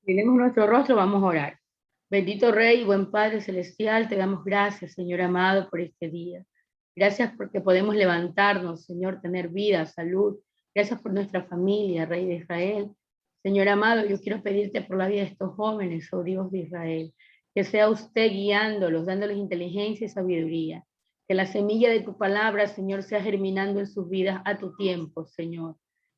Tenemos nuestro rostro, vamos a orar. Bendito Rey, buen Padre Celestial, te damos gracias, Señor amado, por este día. Gracias porque podemos levantarnos, Señor, tener vida, salud. Gracias por nuestra familia, Rey de Israel. Señor amado, yo quiero pedirte por la vida de estos jóvenes, oh Dios de Israel, que sea usted guiándolos, dándoles inteligencia y sabiduría. Que la semilla de tu palabra, Señor, sea germinando en sus vidas a tu tiempo, Señor.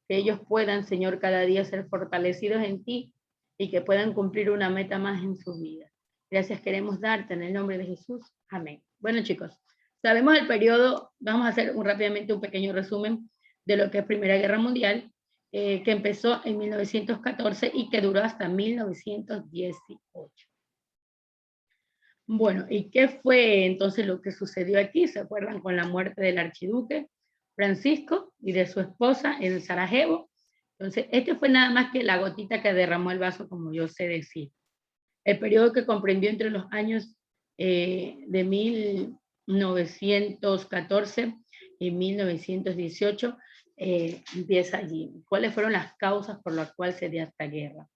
Que ellos puedan, Señor, cada día ser fortalecidos en ti y que puedan cumplir una meta más en su vida. Gracias queremos darte en el nombre de Jesús. Amén. Bueno, chicos, sabemos el periodo, vamos a hacer rápidamente un pequeño resumen de lo que es Primera Guerra Mundial, que empezó en 1914 y que duró hasta 1918. Bueno, ¿y qué fue entonces lo que sucedió aquí? ¿Se acuerdan con la muerte del archiduque Francisco y de su esposa en Sarajevo? Entonces, este fue nada más que la gotita que derramó el vaso, como yo sé decir. El periodo que comprendió entre los años de 1914 y 1918 empieza allí. ¿Cuáles fueron las causas por las cuales se dio esta guerra?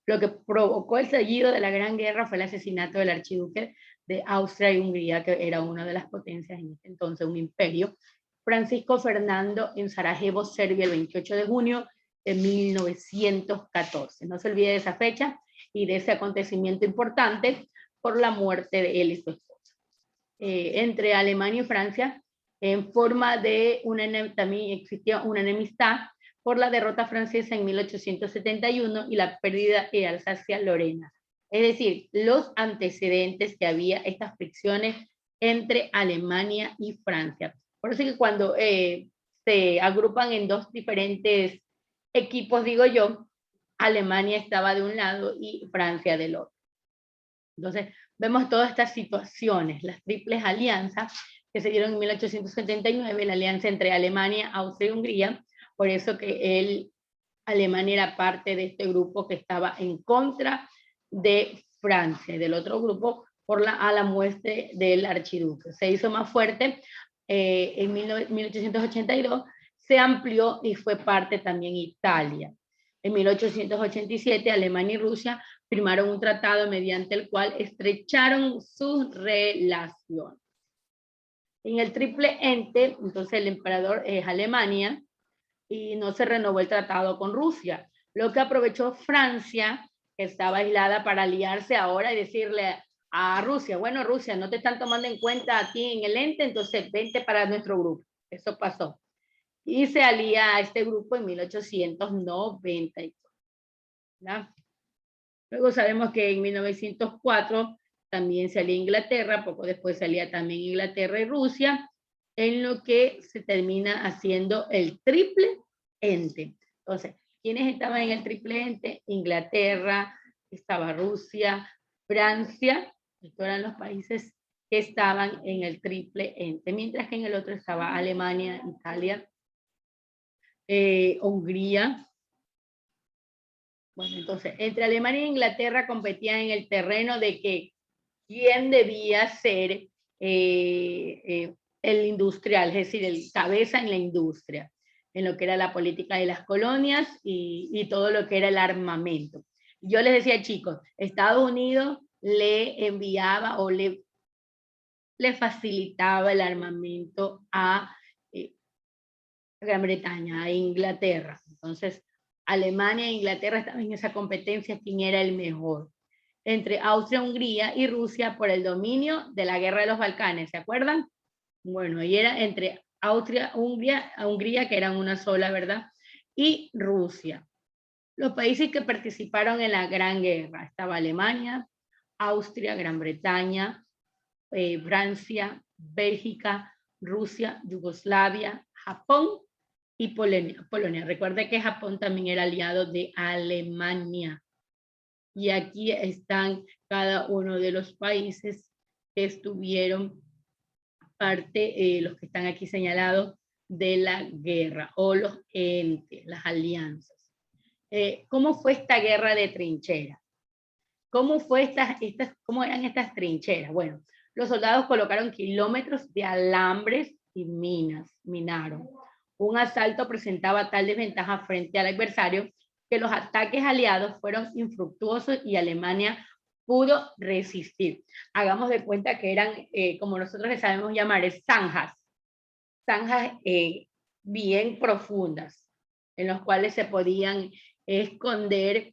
Lo que provocó el estallido de la Gran Guerra fue el asesinato del archiduque de Austria y Hungría, que era una de las potencias en ese entonces, un imperio, Francisco Fernando, en Sarajevo, Serbia, el 28 de junio de 1914. No se olvide de esa fecha y de ese acontecimiento importante por la muerte de él y su esposa. Entre Alemania y Francia, en forma de también existía una enemistad por la derrota francesa en 1871 y la pérdida de Alsacia-Lorena. Es decir, los antecedentes que había, estas fricciones entre Alemania y Francia. Por eso que cuando se agrupan en dos diferentes equipos, digo yo, Alemania estaba de un lado y Francia del otro. Entonces, vemos todas estas situaciones, las triples alianzas que se dieron en 1879, la alianza entre Alemania, Austria y Hungría, por eso que Alemania era parte de este grupo que estaba en contra de Francia, y del otro grupo a la muerte del archiduque. Se hizo más fuerte en 1882, se amplió y fue parte también Italia. En 1887, Alemania y Rusia firmaron un tratado mediante el cual estrecharon sus relaciones. En el triple ente, entonces el emperador es Alemania, y no se renovó el tratado con Rusia, lo que aprovechó Francia, que estaba aislada, para aliarse ahora y decirle a Rusia, bueno, Rusia, no te están tomando en cuenta aquí en el ente, entonces vente para nuestro grupo. Eso pasó. Y se alía a este grupo en 1892. ¿Ya? Luego sabemos que en 1904 también se alía Inglaterra, poco después se alía también Inglaterra y Rusia, en lo que se termina haciendo el triple ente. Entonces, ¿quiénes estaban en el triple ente? Inglaterra, estaba Rusia, Francia, estos eran los países que estaban en el triple ente, mientras que en el otro estaba Alemania, Italia, Hungría. Bueno, entonces, entre Alemania e Inglaterra competían en el terreno de que quién debía ser el industrial, es decir, el cabeza en la industria, en lo que era la política de las colonias y todo lo que era el armamento. Yo les decía, chicos, Estados Unidos le enviaba o le facilitaba el armamento a Gran Bretaña, a Inglaterra. Entonces, Alemania e Inglaterra estaban en esa competencia, quién era el mejor. Entre Austria, Hungría y Rusia por el dominio de la guerra de los Balcanes, ¿se acuerdan? Bueno, y era entre Austria, Hungría, que eran una sola, ¿verdad? Y Rusia. Los países que participaron en la Gran Guerra, estaba Alemania, Austria, Gran Bretaña, Francia, Bélgica, Rusia, Yugoslavia, Japón y Polonia. Recuerde que Japón también era aliado de Alemania. Y aquí están cada uno de los países que estuvieron parte, los que están aquí señalados, de la guerra, o los entes, las alianzas. ¿Cómo fue esta guerra de trincheras? ¿Cómo eran estas trincheras? Bueno, los soldados colocaron kilómetros de alambres y minaron. Un asalto presentaba tal desventaja frente al adversario que los ataques aliados fueron infructuosos y Alemania pudo resistir. Hagamos de cuenta que eran, como nosotros les sabemos llamar, zanjas bien profundas, en los cuales se podían esconder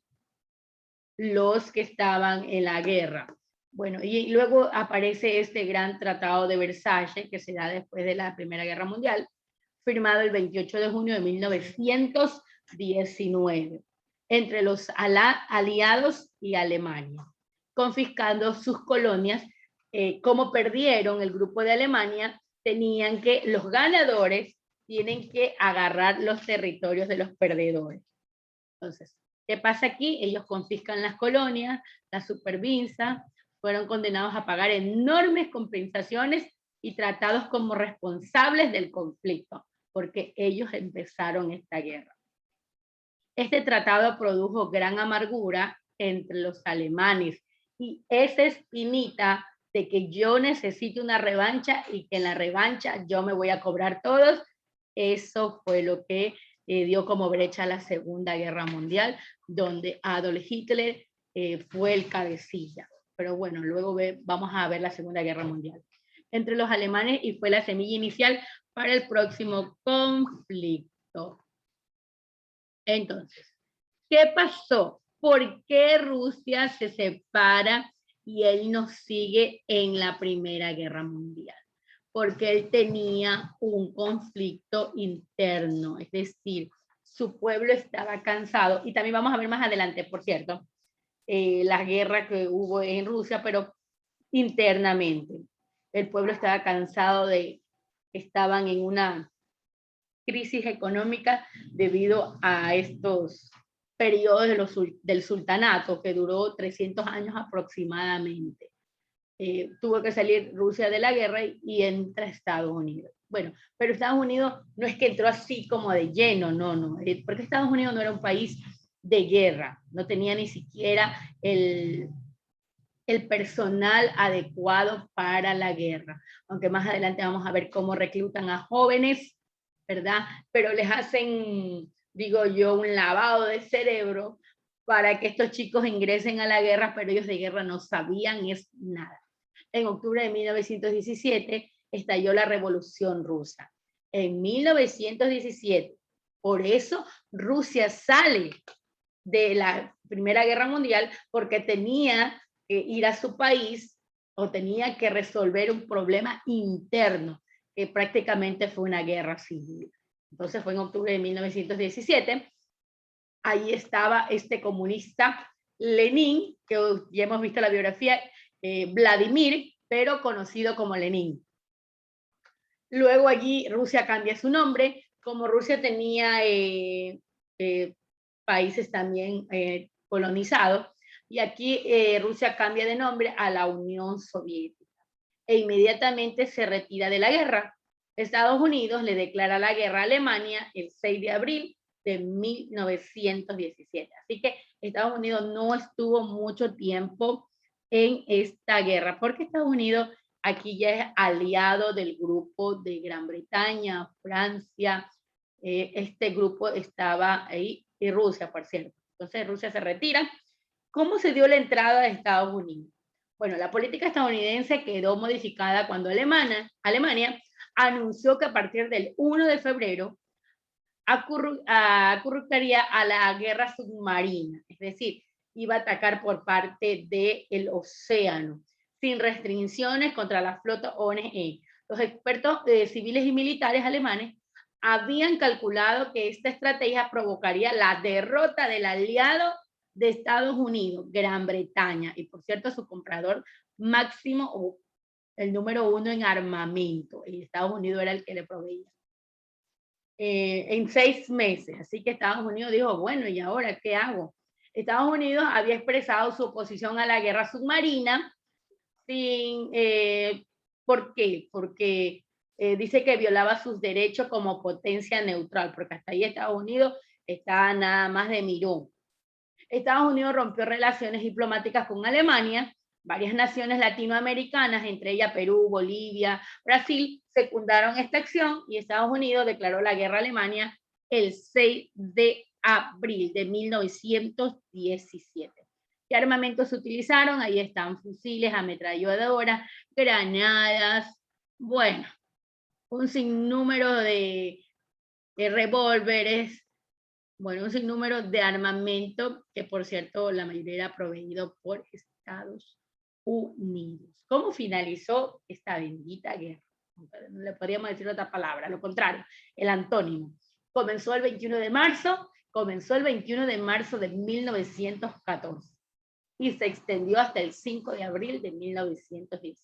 los que estaban en la guerra. Bueno, y luego aparece este gran tratado de Versalles, que se da después de la Primera Guerra Mundial, firmado el 28 de junio de 1919, entre los aliados y Alemania, confiscando sus colonias. Como perdieron el grupo de Alemania, los ganadores tienen que agarrar los territorios de los perdedores. Entonces, ¿qué pasa aquí? Ellos confiscan las colonias, las supervisan, fueron condenados a pagar enormes compensaciones y tratados como responsables del conflicto, porque ellos empezaron esta guerra. Este tratado produjo gran amargura entre los alemanes y esa espinita de que yo necesito una revancha y que en la revancha yo me voy a cobrar todos, eso fue lo que dio como brecha a la Segunda Guerra Mundial, donde Adolf Hitler fue el cabecilla. Pero bueno, luego vamos a ver la Segunda Guerra Mundial entre los alemanes y fue la semilla inicial para el próximo conflicto. Entonces, ¿qué pasó? ¿Por qué Rusia se separa y él nos sigue en la Primera Guerra Mundial? Porque él tenía un conflicto interno, es decir, su pueblo estaba cansado, y también vamos a ver más adelante, por cierto, la guerra que hubo en Rusia, pero internamente. El pueblo estaba cansado estaban en una crisis económica debido a estos periodos del sultanato que duró 300 años aproximadamente. Tuvo que salir Rusia de la guerra y entra Estados Unidos. Bueno, pero Estados Unidos no es que entró así como de lleno, no, porque Estados Unidos no era un país de guerra, no tenía ni siquiera el personal adecuado para la guerra, aunque más adelante vamos a ver cómo reclutan a jóvenes, ¿verdad? Pero les hacen, digo yo, un lavado de cerebro para que estos chicos ingresen a la guerra, pero ellos de guerra no sabían nada. En octubre de 1917 estalló la Revolución Rusa. En 1917, por eso Rusia sale de la Primera Guerra Mundial, porque tenía que ir a su país o tenía que resolver un problema interno, que prácticamente fue una guerra civil. Entonces fue en octubre de 1917. Ahí estaba este comunista Lenin, que ya hemos visto la biografía, Vladimir, pero conocido como Lenin. Luego allí Rusia cambia su nombre, como Rusia tenía países también colonizados, y aquí Rusia cambia de nombre a la Unión Soviética, e inmediatamente se retira de la guerra. Estados Unidos le declara la guerra a Alemania el 6 de abril de 1917. Así que Estados Unidos no estuvo mucho tiempo en esta guerra, porque Estados Unidos aquí ya es aliado del grupo de Gran Bretaña, Francia, este grupo estaba ahí, y Rusia, por cierto. Entonces Rusia se retira. ¿Cómo se dio la entrada de Estados Unidos? Bueno, la política estadounidense quedó modificada cuando Alemania anunció que a partir del 1 de febrero acurrucaría a la guerra submarina, es decir, iba a atacar por parte del océano, sin restricciones contra la flota ONE. Los expertos civiles y militares alemanes habían calculado que esta estrategia provocaría la derrota del aliado de Estados Unidos, Gran Bretaña, y por cierto su comprador máximo o el número 1 en armamento, y Estados Unidos era el que le proveía. En 6 meses, así que Estados Unidos dijo, bueno, ¿y ahora qué hago? Estados Unidos había expresado su oposición a la guerra submarina, ¿por qué? Porque dice que violaba sus derechos como potencia neutral, porque hasta ahí Estados Unidos estaba nada más de mirón. Estados Unidos rompió relaciones diplomáticas con Alemania. Varias naciones latinoamericanas, entre ellas Perú, Bolivia, Brasil, secundaron esta acción y Estados Unidos declaró la guerra a Alemania el 6 de abril de 1917. ¿Qué armamentos se utilizaron? Ahí están fusiles, ametralladoras, granadas, bueno, un sinnúmero de revólveres, bueno, un sinnúmero de armamento que, por cierto, la mayoría era proveído por Estados Unidos. ¿Cómo finalizó esta bendita guerra? No le podríamos decir otra palabra, lo contrario, el antónimo. Comenzó el 21 de marzo de 1914 y se extendió hasta el 5 de abril de 1918.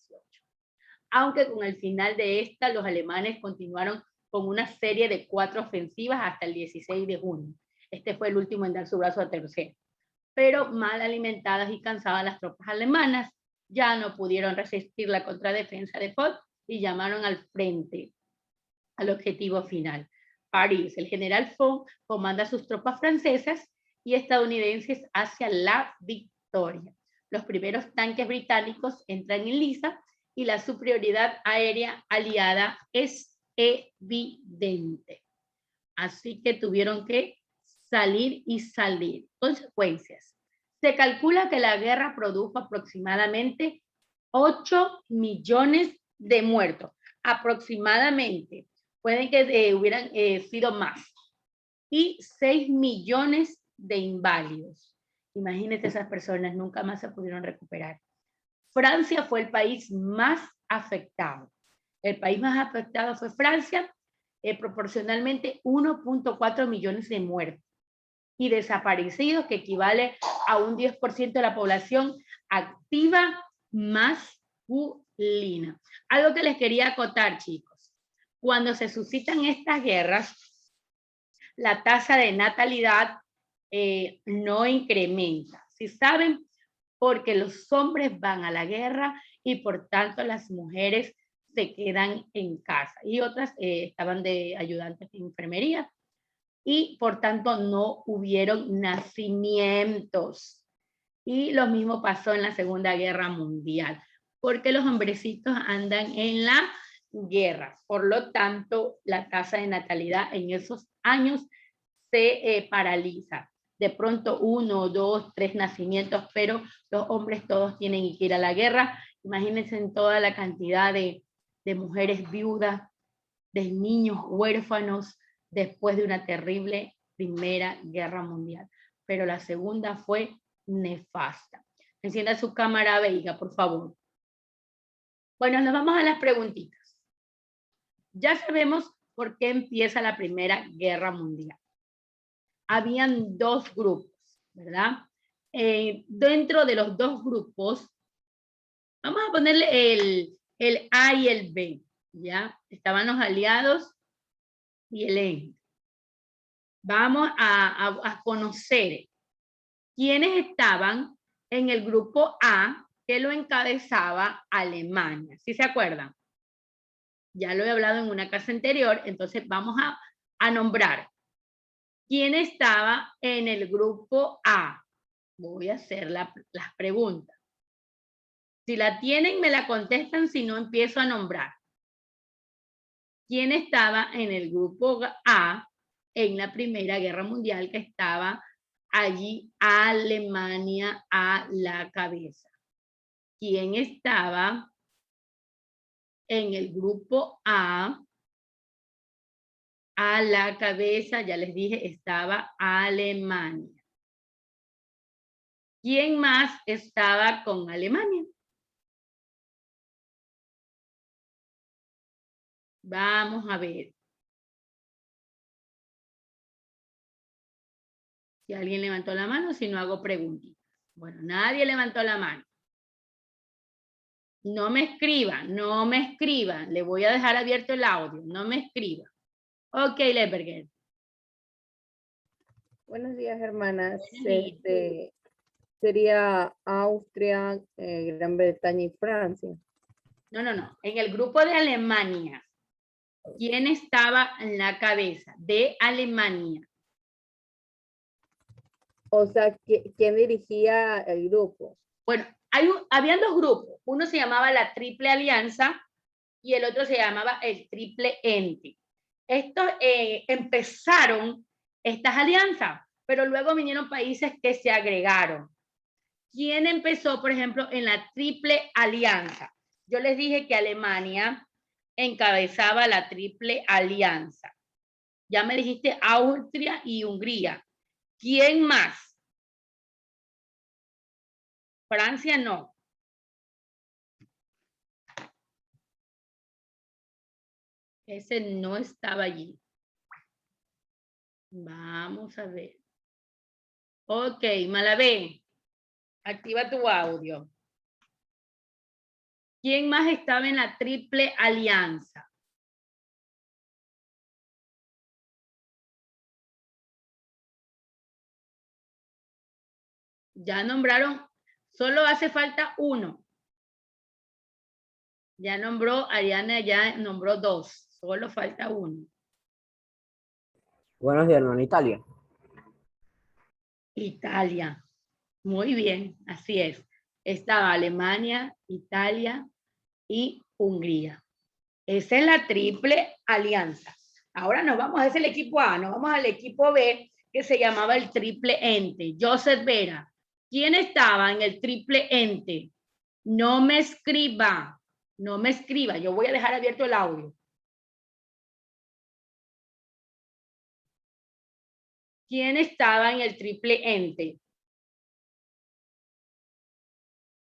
Aunque con el final de esta, los alemanes continuaron con una serie de 4 ofensivas hasta el 16 de junio. Este fue el último en dar su brazo a torcer. Pero mal alimentadas y cansadas, las tropas alemanas ya no pudieron resistir la contradefensa de Foch y llamaron al frente, al objetivo final. París. El general Foch comanda sus tropas francesas y estadounidenses hacia la victoria. Los primeros tanques británicos entran en liza y la superioridad aérea aliada es evidente. Así que tuvieron que salir y salir. Consecuencias. Se calcula que la guerra produjo aproximadamente 8 millones de muertos. Aproximadamente. Pueden que hubieran sido más. Y 6 millones de inválidos. Imagínense, esas personas nunca más se pudieron recuperar. Francia fue el país más afectado. El país más afectado fue Francia, proporcionalmente 1.4 millones de muertos y desaparecidos, que equivale a un 10% de la población activa masculina. Algo que les quería acotar, chicos. Cuando se suscitan estas guerras, la tasa de natalidad no incrementa. Si saben, porque los hombres van a la guerra y por tanto las mujeres se quedan en casa. Y otras estaban de ayudantes de enfermería y por tanto no hubieron nacimientos. Y lo mismo pasó en la Segunda Guerra Mundial, porque los hombrecitos andan en la guerra. Por lo tanto, la tasa de natalidad en esos años se paraliza. De pronto 1, 2, 3 nacimientos, pero los hombres todos tienen que ir a la guerra. Imagínense en toda la cantidad de mujeres viudas, de niños huérfanos, después de una terrible Primera Guerra Mundial. Pero la segunda fue nefasta. Encienda su cámara, Veiga, por favor. Bueno, nos vamos a las preguntitas. Ya sabemos por qué empieza la Primera Guerra Mundial. Habían 2 grupos, ¿verdad? Dentro de los 2 grupos, vamos a ponerle el A y el B, ¿ya? Estaban los aliados y el E. Vamos a conocer quiénes estaban en el grupo A, que lo encabezaba Alemania. ¿Sí se acuerdan? Ya lo he hablado en una clase anterior, entonces vamos a nombrar quién estaba en el grupo A. Voy a hacer las preguntas. Si la tienen, me la contestan, si no, empiezo a nombrar. ¿Quién estaba en el grupo A en la Primera Guerra Mundial, que estaba allí Alemania a la cabeza? ¿Quién estaba en el grupo A la cabeza? Ya les dije, estaba Alemania. ¿Quién más estaba con Alemania? Vamos a ver. Si alguien levantó la mano, si no hago preguntitas. Bueno, nadie levantó la mano. No me escriban, no me escriban. Le voy a dejar abierto el audio. No me escriban. Ok, Lepperger. Buenos días, hermanas. Sería Austria, Gran Bretaña y Francia. No. En el grupo de Alemania, ¿quién estaba en la cabeza de Alemania? O sea, ¿quién dirigía el grupo? Bueno, habían 2 grupos. Uno se llamaba la Triple Alianza y el otro se llamaba el Triple Ente. Estos empezaron estas alianzas pero luego vinieron países que se agregaron. ¿Quién empezó, por ejemplo, en la Triple Alianza? Yo les dije que Alemania encabezaba la Triple Alianza. Ya me dijiste Austria y Hungría. ¿Quién más? Francia no. Ese no estaba allí. Vamos a ver. Ok, Malabé, activa tu audio. ¿Quién más estaba en la Triple Alianza? Ya nombraron, solo hace falta uno. Ya nombró, Ariana ya nombró 2, solo falta uno. Buenos días, hermano, Italia. Italia. Muy bien, así es. Estaba Alemania, Italia y Hungría. Esa es la Triple Alianza. Ahora nos vamos, es el equipo A, nos vamos al equipo B, que se llamaba el Triple Ente. Joseph Vera. ¿Quién estaba en el Triple Ente? No me escriba, no me escriba. Yo voy a dejar abierto el audio. ¿Quién estaba en el Triple Ente?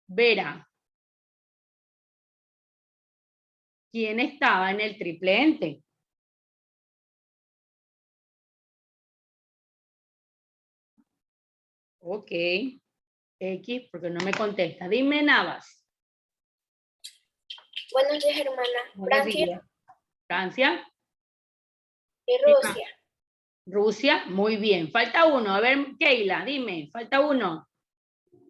Vera. ¿Quién estaba en el Triple Ente? Ok. X, porque no me contesta. Dime, Navas. Buenos días, hermana. Buenos Francia días. Francia. y Rusia. Rusia, muy bien. Falta uno. A ver, Keila, dime, falta uno.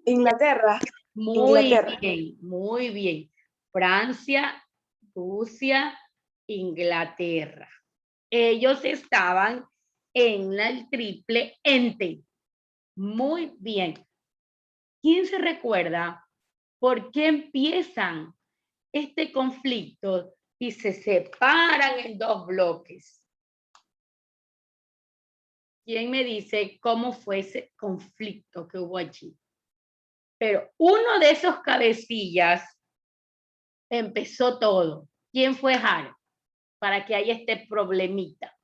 Inglaterra. Muy Inglaterra. bien, muy bien. Francia, Rusia, Inglaterra. Ellos estaban en el Triple Ente. Muy bien. ¿Quién se recuerda por qué empiezan este conflicto y se separan en dos bloques? ¿Quién me dice cómo fue ese conflicto que hubo allí? Pero uno de esos cabecillas empezó todo. ¿Quién fue Jaro? Para que haya este problemita.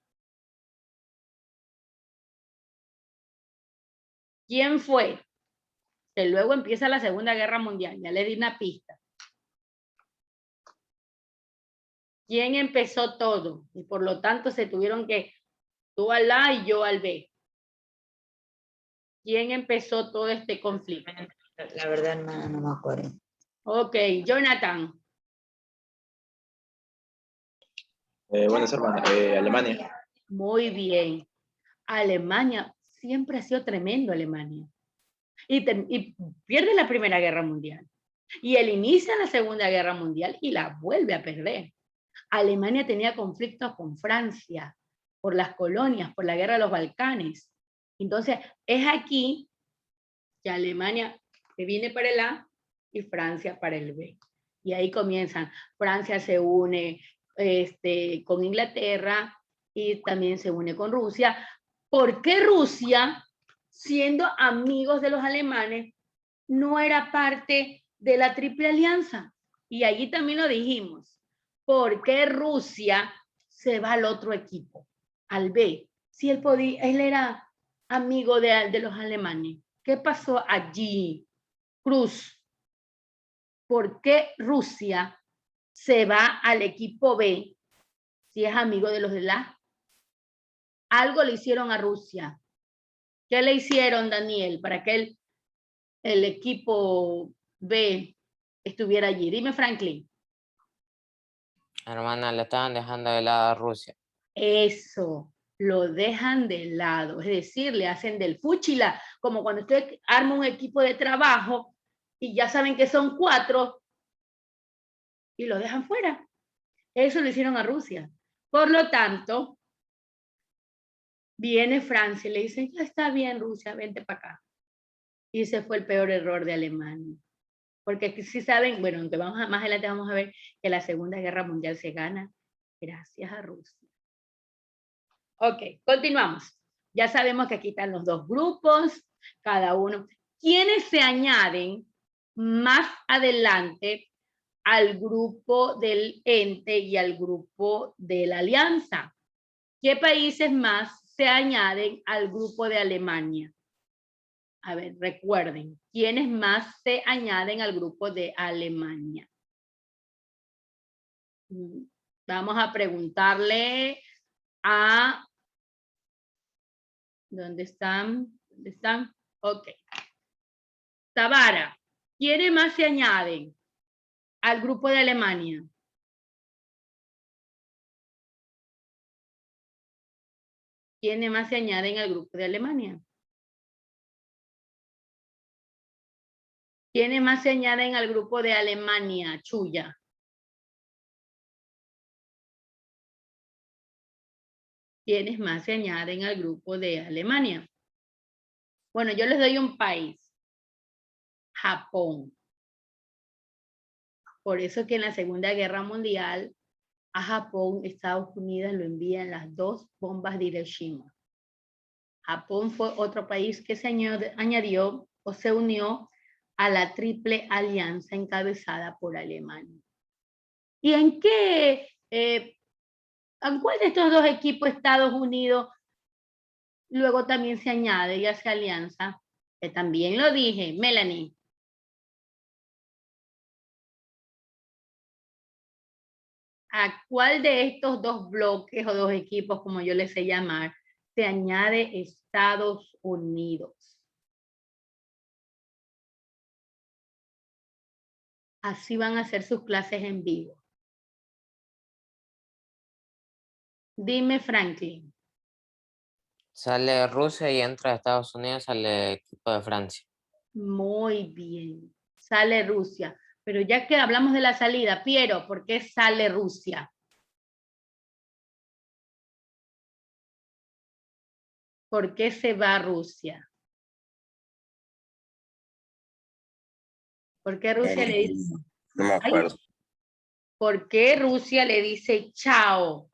¿Quién fue? Que luego empieza la Segunda Guerra Mundial. Ya le di una pista. ¿Quién empezó todo? Y por lo tanto se tuvieron que, tú al A y yo al B. ¿Quién empezó todo este conflicto? La verdad no me acuerdo. Ok, Jonathan. Buenas, hermana. Alemania. Muy bien. Alemania siempre ha sido tremendo, Alemania. Y pierde la Primera Guerra Mundial. Y él inicia la Segunda Guerra Mundial y la vuelve a perder. Alemania tenía conflictos con Francia por las colonias, por la guerra de los Balcanes. Entonces, es aquí que Alemania se viene para el A y Francia para el B. Y ahí comienzan. Francia se une con Inglaterra y también se une con Rusia. ¿Por qué Rusia, siendo amigos de los alemanes, no era parte de la Triple Alianza? Y allí también lo dijimos. ¿Por qué Rusia se va al otro equipo, al B? Si él era amigo de los alemanes. ¿Qué pasó allí, Cruz? ¿Por qué Rusia se va al equipo B si es amigo de los de la? Algo le hicieron a Rusia. ¿Qué le hicieron, Daniel, para que el equipo B estuviera allí? Dime, Franklin. Hermana, le estaban dejando de lado a Rusia. Eso, lo dejan de lado, es decir, le hacen del fúchila, como cuando usted arma un equipo de trabajo y ya saben que son 4 y lo dejan fuera. Eso lo hicieron a Rusia. Por lo tanto, viene Francia y le dice, ya está bien, Rusia, vente para acá. Y ese fue el peor error de Alemania. Porque si saben, bueno, aunque más adelante vamos a ver que la Segunda Guerra Mundial se gana gracias a Rusia. Ok, continuamos. Ya sabemos que aquí están los dos grupos, cada uno. ¿Quiénes se añaden más adelante al grupo del ente y al grupo de la alianza? ¿Qué países más se añaden al grupo de Alemania? A ver, recuerden, ¿quiénes más se añaden al grupo de Alemania? Vamos a preguntarle a... ¿Dónde están? ¿Dónde están? Ok. Tabara, ¿quiénes más se añaden al grupo de Alemania? ¿Quiénes más se añaden al grupo de Alemania? ¿Quiénes más se añaden al grupo de Alemania, Chuya? ¿Quiénes más se añaden al grupo de Alemania? Bueno, yo les doy un país. Japón. Por eso que en la Segunda Guerra Mundial a Japón, Estados Unidos lo envían las 2 bombas de Hiroshima. Japón fue otro país que se añadió o se unió a la triple alianza encabezada por Alemania. ¿Y en qué, en cuál de estos dos equipos Estados Unidos luego también se añade y hace alianza? Que también lo dije, Melanie. ¿A cuál de estos dos bloques o dos equipos, como yo les sé llamar, se añade Estados Unidos? Así van a hacer sus clases en vivo. Dime, Franklin. Sale Rusia y entra Estados Unidos, sale el equipo de Francia. Muy bien. Sale Rusia. Pero ya que hablamos de la salida, Piero, ¿por qué sale Rusia? ¿Por qué se va Rusia? ¿Por qué Rusia le dice? No me acuerdo. ¿Por qué Rusia le dice chao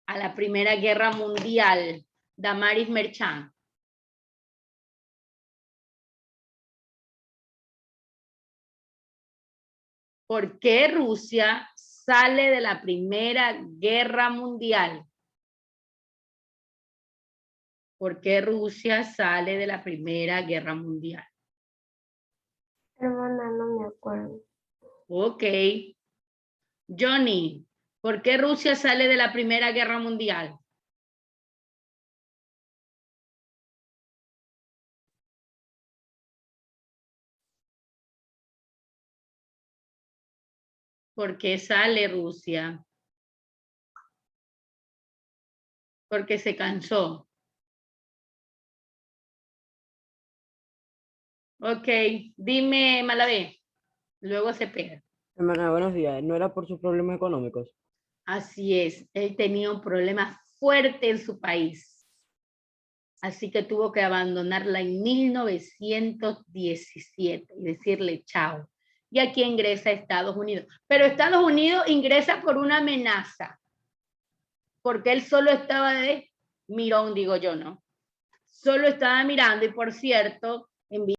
a la Primera Guerra Mundial? Damaris Merchant. ¿Por qué Rusia sale de la Primera Guerra Mundial? ¿Por qué Rusia sale de la Primera Guerra Mundial? Hermana, no me acuerdo. Ok. Johnny, ¿por qué Rusia sale de la Primera Guerra Mundial? ¿Por qué sale Rusia? Porque se cansó. Ok, dime, Malavé. Luego se pega. Hermana, buenos días. ¿No era por sus problemas económicos? Así es, él tenía un problema fuerte en su país. Así que tuvo que abandonarla en 1917 y decirle chao. Y aquí ingresa a Estados Unidos. Pero Estados Unidos ingresa por una amenaza. Porque él solo estaba de mirón, digo yo, ¿no? Solo estaba mirando y por cierto,